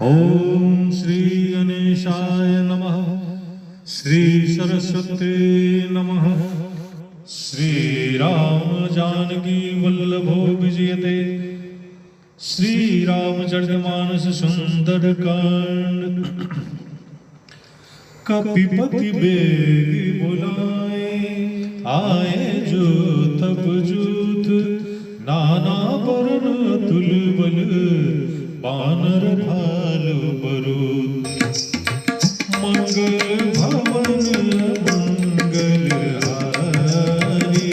ओम श्री गणेशाय नमः। श्री सरस्वती नमः। श्री राम जानकी वल्लभो विजयते। श्री रामचरितमानस सुंदर कांड। कपिपति बेग बुलाए, आए जो तब जूथ, नाना वर्ण तुल बल, बानर भालु बरूद। मंगल भवन मंगल हारी,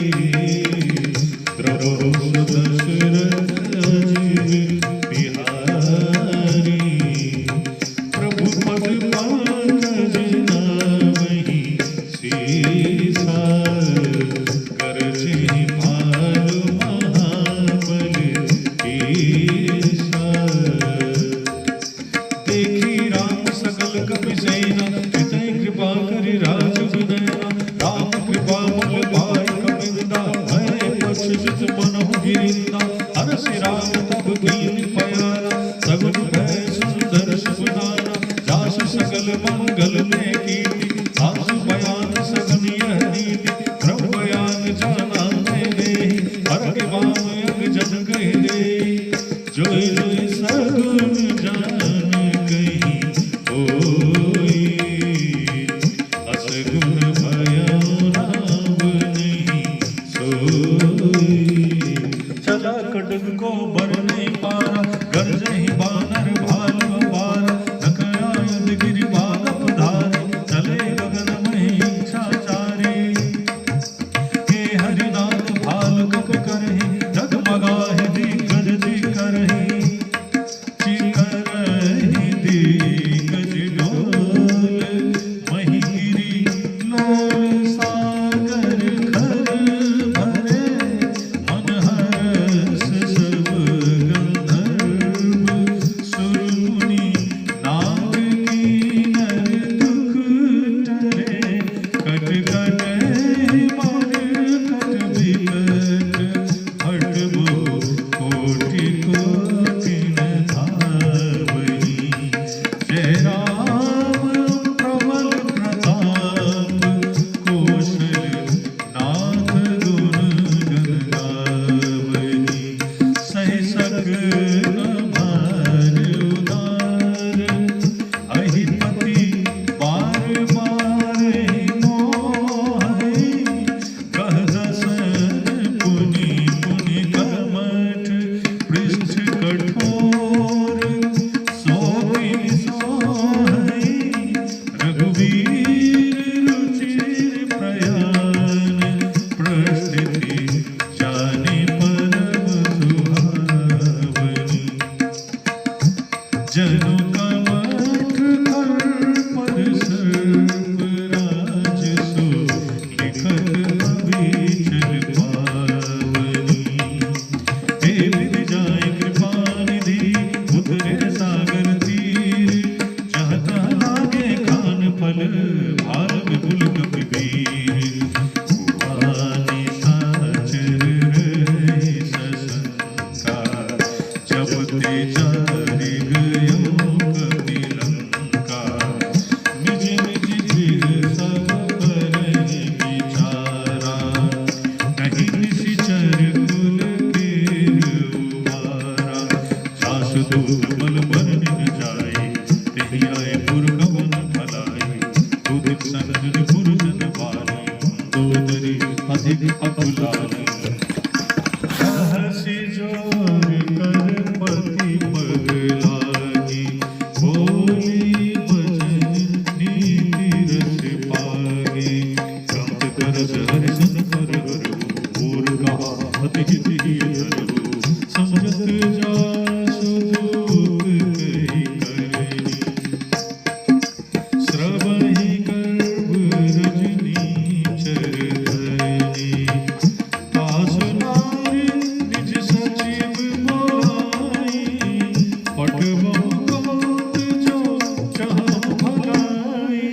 द्रौपद दशरथ अजित बिहारी। प्रभु पद पंकज नामहि सीसा, करछहि भालु महाबल ईसा। देखी राम सकल कपि सेना, चितहि कृपा करि राजु नयना। राम कृपा मल पाय कपिंदा, भय पश्चित मनहु गिरिंदा। हरषि राम तब कीनि प्यारा, सगुन भय सुंदर सुदाना। जासु सकल मंगल में कीर्ति, आसु बयान सगुन यह नीति। प्रभु बयान जाना मैं देहि, हर के बाम अग जन कहि देहि। जोई जोई सगुन जान कहि होई, असगुन भयउ राम नहीं सोई। चला कटक को बर नहीं पारा, गरजहि बानर भालु अपार। नखया युध गिरि बालक धारे, चले गगन में इच्छा चारे। हे हरिनाथ भालु कप करहि, जगमगाहि दिग्गज करहि। चिकरहि दिग्गज डोल, महिगिरि लोल सागर खर भरे। मन हरस सब गंधर्व, सुरमुनि नाग कीनर दुख टरे। कट कटहि मन कट विकट, हटबो कोटि कोटि न धावहि। जय राम प्रबल प्रताप, कौशल नाथ गुण गावहि। सहि सकल भार उदार, अहिपति बार बार मोहि। कह दसन पुनि पुनि कर्मठ, पृष्ठ कठोर सोहि सोहि। रघुवीर रुचिर प्रयाण, प्रस्थिति जानि परम सुहावनी। जनु कमठ कर पर सर्प राज सो, लिखत अभिचल पावनी। हे विजय कृपा निधि, उतरे सागर तीर। जहाँ तहाँ लागे खान फल, भाल विपुल कपि वीर। भुआनि साचर रहि सशंका, जब ते जारि गयो कपि लंका। निज निज गृह सब करहि विचारा, कहि निशिचर कुल केर उबारा। जासु दुर्बल बरन जाए, तेहि आए पुरकवन भलाई। दुधित संजन पुरजन बारी, मंदोदरी अधिक अकुलारी। सहसि जोर कर पति पग लागी, बोली बचन नीति रस पागी। कंत करस हरिसन कर बरहु, और कहा अति हित ही धरहु। समझत जासु दूत कहि करही, श्रवहि गर्भ रजनी चर धरनी। तासु नारी निज सचिव बोलाई, पठबहु बहुत जो चाहु भलाई।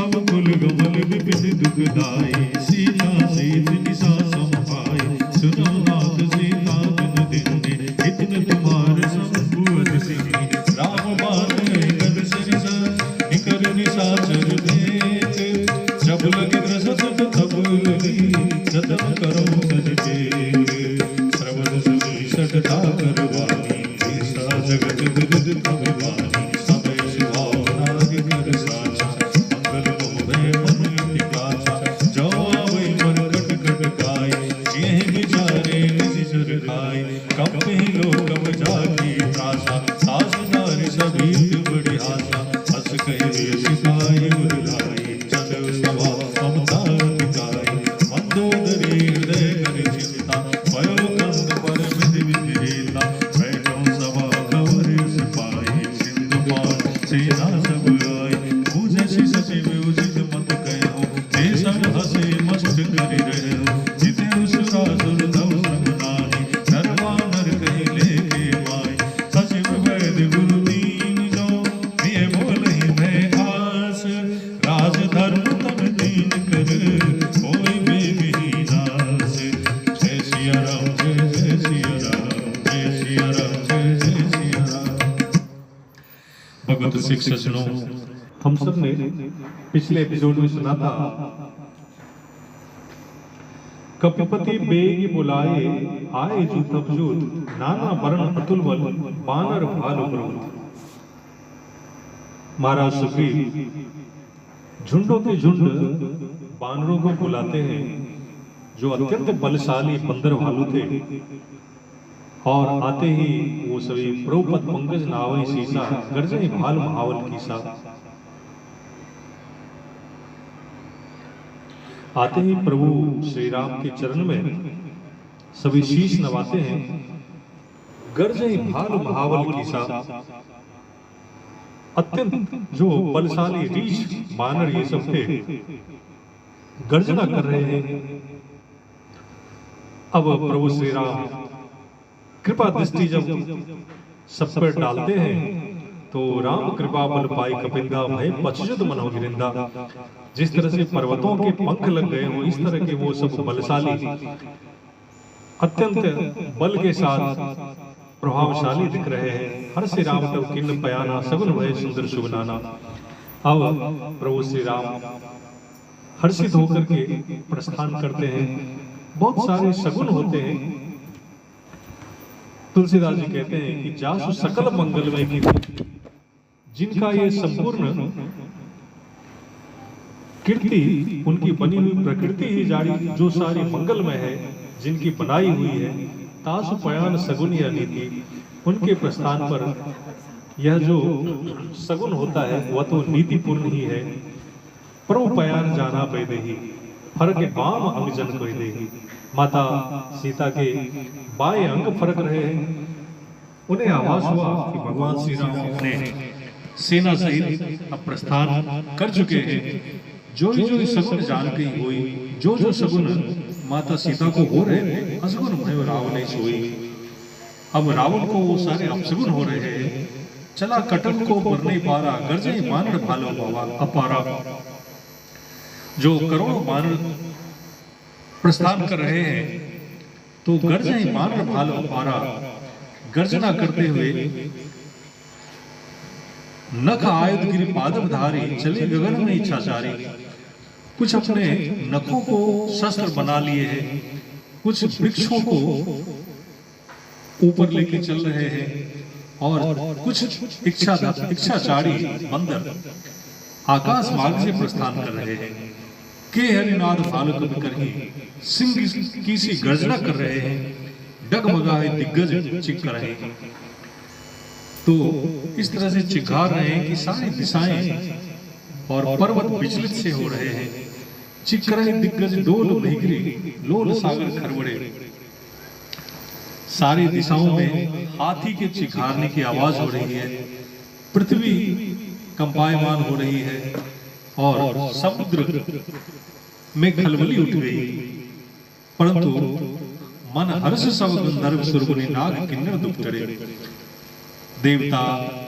अब कुल गमल विपिन दुखदाई, सीता सीत निसा समभाई। सुनो नाथ सीता बिन दिन, इतन तुम्हार संबुअत सिंह। राम बाण जतन करो सजके श्रवण सुनी षटता करवानी ऐसा जगत विदित अभिमानी समय शिवानादि कर साचा मंगल मोहे मन काचा जो आवै मन कट कट गाय जिह विचारे निज जर खाय कंपे लोक जाकी त्रासा सास नारी सभी बड़ी आशा हस कहि सिपाही उरलाई चल सभा ममता गाय मंदोदरी हृदय कर चिंता भयो कंद पर विधि विधेता बैठो सभा कवर सिपाही सिंधु पार सेना सब आए पूजे श्री सचिव उचित मत कहो जे सब हसे मस्त करि रहो जिते सुरासुर दव समनानी नरवा नर कहि लेके माय सचिव वैद्य गुरु दीन जो दिए बोलहि मैं आस राज धर्म तब दीन कर कोई बेबी नास जय सिया राम जय सिया राम जय सिया राम जय सिया राम। भगवत सिख सज्जनों, हम सब ने पिछले एपिसोड में सुना था कपिपति बेग बुलाए आए जूत अफजूत नाना वर्ण अतुल बल बानर भालु प्रभुत। महाराज सुग्रीव झुंडों के झुंड बानरों को बुलाते हैं जो अत्यंत बलशाली बंदर भालू थे और आते ही वो सभी प्रोपत पंकज नावई सीसा गर्जनी भाल महावल कीसा। आते ही प्रभु श्री राम के चरण में सभी शीश नवाते हैं। गर्जनी भाल महावल कीसा, अत्यंत जो बलशाली रीछ बानर ये सब थे गर्जना कर रहे हैं। अब प्रभु श्री राम कृपा दृष्टि जब सब पर डालते हैं तो राम कृपा बल पाई कपिंदा भय पछुत मनो गिरिंदा। जिस तरह से पर्वतों के पंख लग गए हो इस तरह के वो सब बलशाली अत्यंत बल के साथ प्रभावशाली दिख रहे हैं। हर श्री राम तब किन्न पयाना सगुन भय सुंदर शुभनाना। अब प्रभु श्री राम हर्षित होकर के प्रस्थान करते हैं। बहुत सारे सगुन होते हैं। तुलसीदास जी कहते हैं कि जासु सकल मंगलमय की जिनका ये संपूर्ण कीर्ति उनकी बनी हुई प्रकृति ही जारी जो सारी मंगलमय है जिनकी बनाई हुई है तासु पयान सगुन या नीति। उनके प्रस्थान पर यह जो सगुन होता है वह तो नीतिपूर्ण ही है। प्रभु पयान जाना पैदेही फर्क बाम अंग जन कोई देही। माता सीता के बाएं अंग फरक रहे हैं। उन्हें आभास हुआ कि भगवान श्री राम अपने सेना सहित अब प्रस्थान कर चुके हैं। जो सगुन जान के हुई जो सगुन माता सीता को हो रहे थे असगुन भय रावण सोई। अब रावण को वो सारे अपसगुन हो रहे हैं। चला कटक को बर नहीं पारा गर्जे मानड़ भालो बाबा अपारा। जो करोड़ों मानड़ प्रस्थान कर रहे हैं तो गर्जे मानड़ भालो अपारा गर्जना करते हुए नख आयुध गिरि पादव धारी चले गगन में इच्छाचारी। कुछ अपने नखों को शस्त्र बना लिए हैं, कुछ वृक्षों को ऊपर लेके चल रहे हैं और कुछ इच्छाचारी बंदर आकाश मार्ग से प्रस्थान कर रहे हैं। के हरिनाद भालु कवि करही सिंह की सी गर्जना कर रहे हैं। डगमगाए दिग्गज चिक रहे हैं। तो इस तरह से चिघार रहे हैं कि सारी दिशाएं और पर्वत विचलित से हो रहे हैं। चिक रहे दिग्गज डोल भीगरी लोल सागर खरवड़े। सारी दिशाओं में हाथी के चिघारने की आवाज हो रही है। पृथ्वी कंपायमान हो रही है और समुद्र में खलबली उठ गई। परंतु मन हर्ष सब गंधर्व सुरगुनि नाग किन्नर दुख डरे। देवता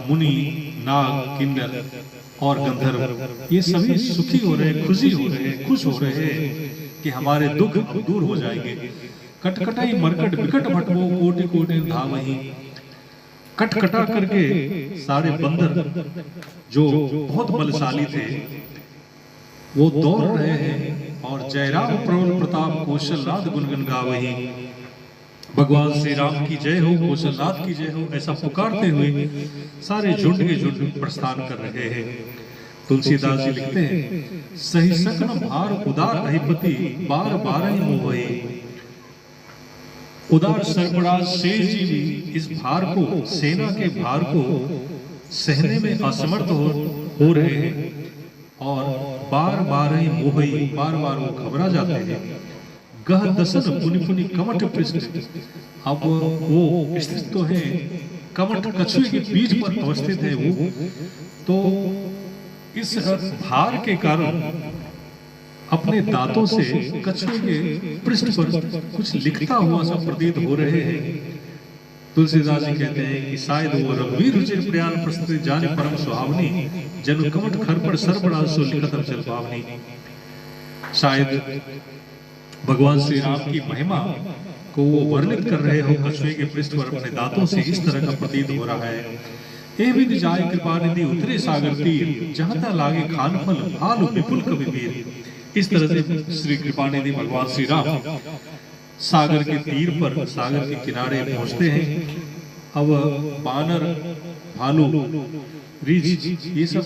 मुनि नाग किन्नर और गंधर्व ये सभी सुखी हो रहे, खुशी हो रहे, खुश हो रहे कि हमारे दुख अब दूर हो जाएंगे। कटकटाई मरकट विकट भटवो कोटि कोटि धावही। कटकटा करके सारे बंदर जो बहुत बलशाली थे वो दौड़ रहे हैं और जय राम प्रबल प्रताप कौशल राज गुणगन गावही। भगवान श्री राम की जय हो, कौशल राज की जय हो, ऐसा पुकारते हुए सारे झुंड के झुंड प्रस्थान कर रहे हैं। तुलसीदास जी लिखते हैं, सही सकन भार उदार अधिपति बार बार ही मोहे। उदार सरफराज शेष जी भी इस भार को, सेना के भार को सहने में असमर्थ हो रहे हैं और बार बार ही मोही, बार बार वो घबरा जाते हैं। गह दसन पुनि पुनि कमठ पृष्ठ, अब वो स्थित तो है कमठ कछुए के बीच पर अवस्थित है वो, तो इस भार के कारण अपने दांतों से कछुए के पृष्ठ पर कुछ लिखता हुआ सा प्रतीत हो रहे हैं। तुलसीदास जी कहते हैं कि शायद वो रघुवीर रुचिर प्रयाण प्रस्तुति जाने परम सुहावनी, जनु कमठ खर पर सर्वराज सो लिखत अचल पावनी। शायद भगवान श्री राम की महिमा को वो वर्णित कर रहे हो, कछुए के पृष्ठ पर अपने दांतों से इस तरह का प्रतीत हो रहा है। ए विद जाय कृपा निधि उतरे सागर तीर, जहाँ ता लागे खान फल भालु विपुल कवि वीर। इस तरह से श्री कृपा निधि भगवान श्री राम सागर के तीर पर, सागर के किनारे पहुंचते हैं। अब बानर, भालू, रीछ, ये सब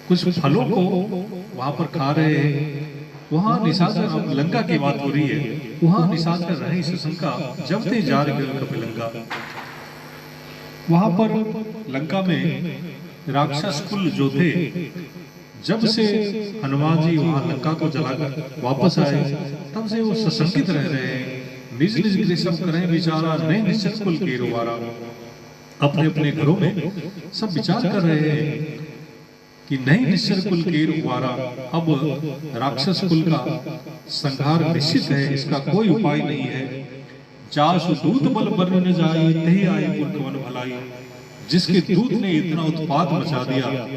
कुछ फलों को वहां पर खा रहे हैं। वहां निशाचर, अब लंका की बात हो रही है, वहां निशाचर रहे शंका जब ते जा रहे लंका। वहां पर लंका में राक्षस कुल जो थे, जब से हनुमान जी वहां लंका को जलाकर वापस आए, तब से वो सशंकित रह रहे हैं। निज निज गृह सब करें विचारा, नए निश्चर कुल के रुवारा। अपने अपने घरों में सब विचार कर रहे हैं कि नई निश्चर कुल के रुवारा, अब राक्षस कुल का संहार निश्चित है, इसका कोई उपाय नहीं है। जासु दूत बल बन न जाए, तही आए पुरखवन भलाई। जिसके दूत ने इतना उत्पात मचा दिया,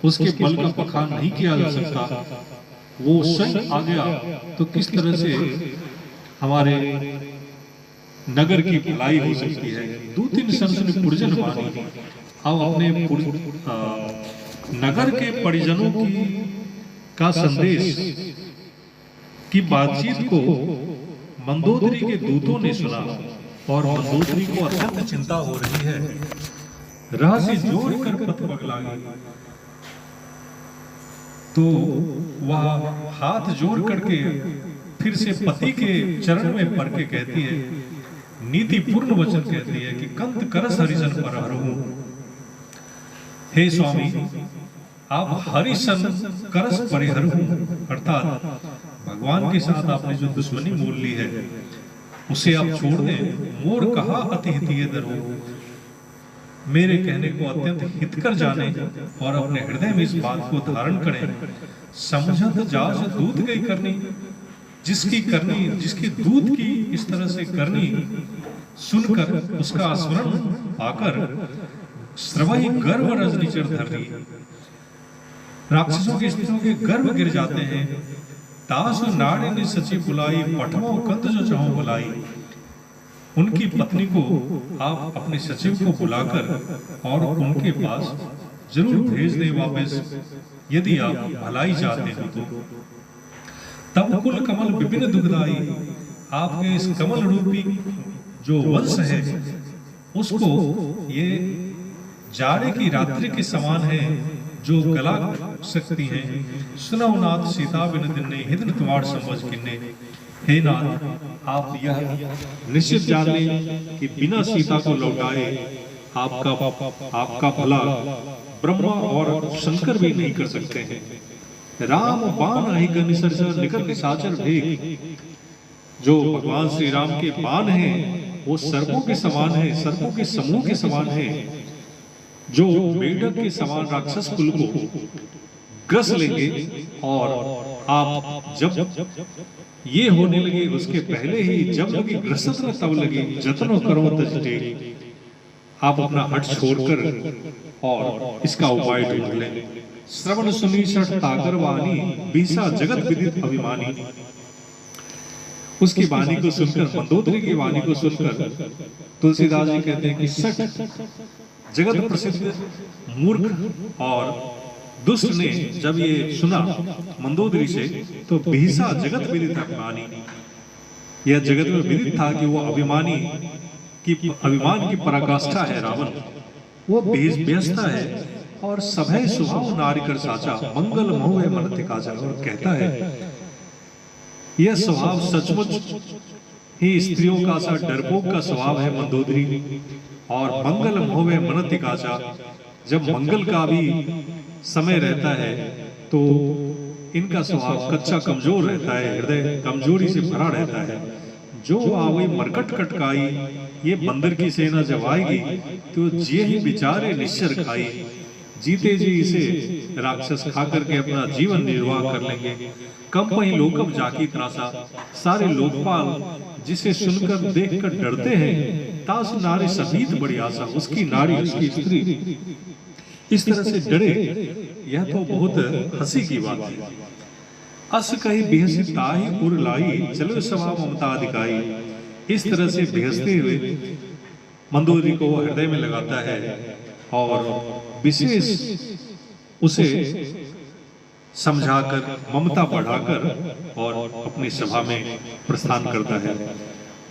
उसके बल का बखान नहीं किया जा सकता। वो स्वयं आ गया तो किस तरह से हमारे नगर की भलाई हो सकती है। दूतिन संसुन पुरजन वाणी, अब अपने नगर के परिजनों की का संदेश की बातचीत को मंदोदरी के दूतों ने सुना और मंदोदरी को अत्यंत चिंता हो रही है। राह से जोड़ कर पथ पगलागी, तो वह हाथ जोड़ करके फिर से पति के चरण में पड़ के कहती है, नीति पूर्ण वचन कहती है कि कंत करस हरिजन पर हरहूं। हे स्वामी, आप हरिशन करस परिहरहूं, अर्थात भगवान के साथ आपने जो दुश्मनी मोल ली है उसे आप छोड़ दें। मोर कहा अति हितिये दरहूं, मेरे कहने को अत्यंत हितकर जाने और अपने हृदय में इस बात को धारण करें। समझत जास दूत गई करनी, जिसकी करनी, जिसकी दूत की इस तरह से करनी सुनकर उसका स्मरण पाकर श्रवही गर्व रजनीचर धरनी। राक्षसों के स्त्रियों के गर्व गिर जाते हैं। तासु नाड़ी ने सची बुलाई, पठमो कंत जो चाहो बुलाई। उनकी पत्नी को आप अपने सचिव को बुलाकर और उनके पास जरूर भेज दें वापस, यदि आप भलाई चाहते हो तो। तब कुल कमल विपिन दुखदाई, आपके इस कमल रूपी जो वंश है उसको ये जाड़े की रात्रि के समान है जो गला सकती हैं। सुनौ नाथ सीता बिन दिन्ने, हिदन तुम्हार समझ किन्ने। हे नाथ, आप यह निश्चित जान लें कि बिना सीता को लौटाए आपका भला ब्रह्मा और शंकर भी नहीं कर सकते हैं। राम बाण आहि गन निसर्जन, निकट निशाचर भेग। जो भगवान श्री राम के बाण हैं वो सर्पों के समान है, सर्पों के समूह के समान है, जो मेढक के समान राक्षस कुल को ग्रस लेंगे। और आप जब ये होने लगे उसके पहले ही, जब लगी ग्रसत न तब लगी, जतनो करो तजटे। आप अपना हट छोड़कर और इसका उपाय ढूंढ लें। श्रवण सुनी सठ ताकर वाणी, बीसा जगत विदित अभिमानी। उसकी वाणी को सुनकर, मंदोदरी की वाणी को सुनकर तुलसीदास जी कहते हैं कि सठ जगत प्रसिद्ध मूर्ख और दुष्ट ने जब ये सुना मंदोदरी से तो बिहसा जगत विदित अभिमानी, यह जगत में विदित था कि वो अभिमान की पराकाष्ठा है रावण, वो बेहसता है और सभय स्वभाव नारी कर साचा मंगल मोह मन तिकाचा। और कहता है यह स्वभाव सचमुच ही स्त्रियों का सा डरपोक का स्वभाव है मंदोदरी, और मंगल मोह मन तिकाचा, जब मंगल का भी समय रहता है तो इनका स्वभाव कच्चा कमजोर रहता है, हृदय कमजोरी से भरा रहता है। जो आवे मरकट कटकाई, ये बंदर की सेना जब आएगी तो जे ही बिचारे निश्चर खाई, जीते जी इसे राक्षस खा करके अपना जीवन निर्वाह कर लेंगे। कम वही लोकम जाकी त्रासा, सारे लोकपाल जिसे सुनकर देखकर डरते हैं, तास नारी समीत बड़ी आशा, उसकी नारी उसकी स्त्री इस तरह से डरे, यह तो बहुत हंसी की बात है। अस कही बेहसी ताही उर लाई, चलो सभा ममता अधिकाई। इस तरह से बेहसते हुए मंदोदरी को हृदय में लगाता है और विशेष उसे समझाकर ममता बढ़ाकर और अपनी सभा में प्रस्थान करता है।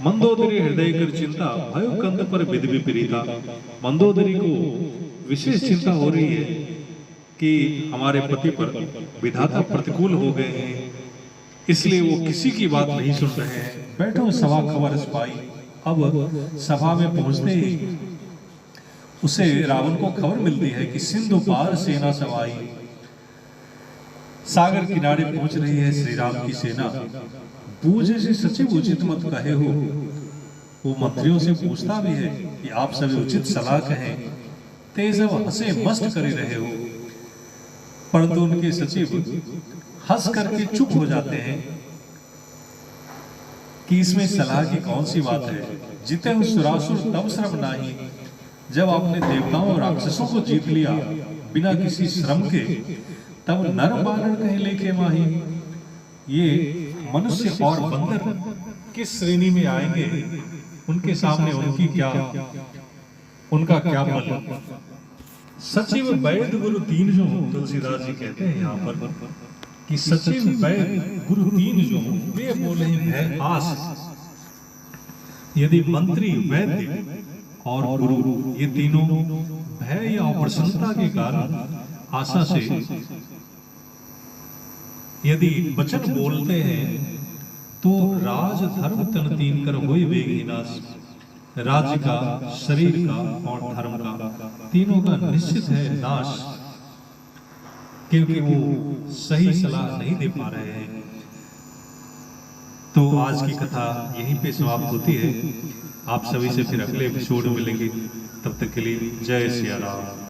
मंदोदरी हृदय कर चिंता, भयो कंद पर विधि विपरीता। मंदोदरी को विशेष चिंता हो रही है कि हमारे पति पर विधाता प्रतिकूल हो गए हैं, इसलिए वो किसी की बात नहीं सुन रहे हैं। बैठो सभा खबर पाई, अब सभा में पहुंचते ही उसे रावण को खबर मिलती है कि सिंधु पार सेना सवाई, सागर किनारे पहुंच रही है श्री राम की सेना। पूजे से सचिव उचित मत कहे हो, वो मंत्रियों से पूछता भी है कि आप सभी उचित सलाह कहें। तेज हंसे मस्त करे रहे हो, परंतु उनके सचिव हंस करके चुप हो जाते हैं कि इसमें सलाह की कौन सी बात है। जिते हुए सुरासुर तब श्रम नाही, जब आपने देवताओं और राक्षसों को जीत लिया बिना किसी श्रम के, तब नर बानर कहीं लेके माही। ये मनुष्य और बंदर किस श्रेणी में आएंगे, उनके सामने उनका क्या बल। सचिव वैद्य गुरु तीन जो, तुलसीदास जी कहते हैं यहाँ पर कि सचिव वैद्य गुरु तीन जो, वे बोले भय आस। यदि मंत्री वैद्य और गुरु ये तीनों भय या अप्रसन्नता के कारण आशा से यदि वचन बोलते हैं तो राज धर्म तन तीन कर होए वेग विनाश। राज्य का, शरीर का और धर्म का, तीनों का निश्चित है नाश, क्योंकि वो सही सलाह नहीं दे पा रहे हैं। तो आज की कथा यहीं पे समाप्त होती है। आप सभी से फिर अगले एपिसोड में मिलेंगे, तब तक के लिए जय सिया राम।